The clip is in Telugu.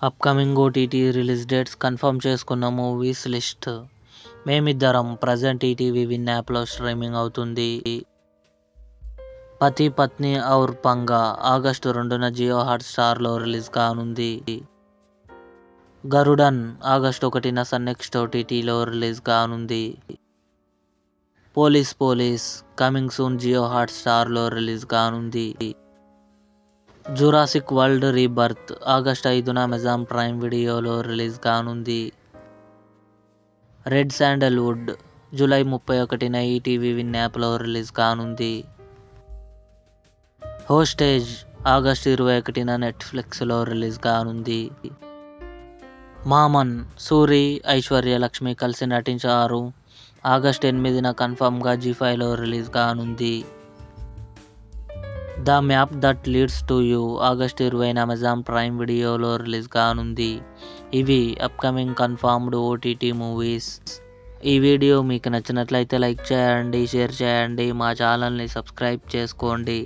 Upcoming OTT release dates confirm చేసుకున్న మూవీస్ లిస్ట్. మేమిద్దరం ప్రజెంట్ ఈటీవీ విన్ యాప్లో స్ట్రీమింగ్ అవుతుంది. పతి పత్ని ఔర్ పంగా ఆగస్టు 2న జియో హాట్స్టార్లో రిలీజ్ కానుంది. గరుడన్ ఆగస్టు 1న సన్నెక్స్ట్ ఓటీటీలో రిలీజ్ కానుంది. పోలీస్ కమింగ్ సూన్ జియో హాట్స్టార్లో రిలీజ్ కానుంది. జురాసిక్ వరల్డ్ రీబర్త్ ఆగస్టు 5న అమెజాన్ ప్రైమ్ వీడియోలో రిలీజ్ కానుంది. రెడ్ శాండల్వుడ్ జూలై 31న ఈటీవీ విన్ యాప్లో రిలీజ్ కానుంది. హోస్టేజ్ ఆగస్టు 21న నెట్ఫ్లిక్స్లో రిలీజ్ కానుంది. మామన్ సూరి, ఐశ్వర్య లక్ష్మి కలిసి నటించారు. ఆగస్టు 8న కన్ఫర్మ్గా జీ5లో రిలీజ్ కానుంది. The map that leads to you August 20న అమెజాన్ ప్రైమ్ వీడియోలో రిలీజ్ కానుంది. ఇవి అప్కమింగ్ కన్ఫర్మ్డ్ ఓటీటీ మూవీస్. ఈ వీడియో మీకు నచ్చినట్లయితే లైక్ చేయండి, షేర్ చేయండి, మా ఛానల్ని సబ్స్క్రైబ్ చేసుకోండి.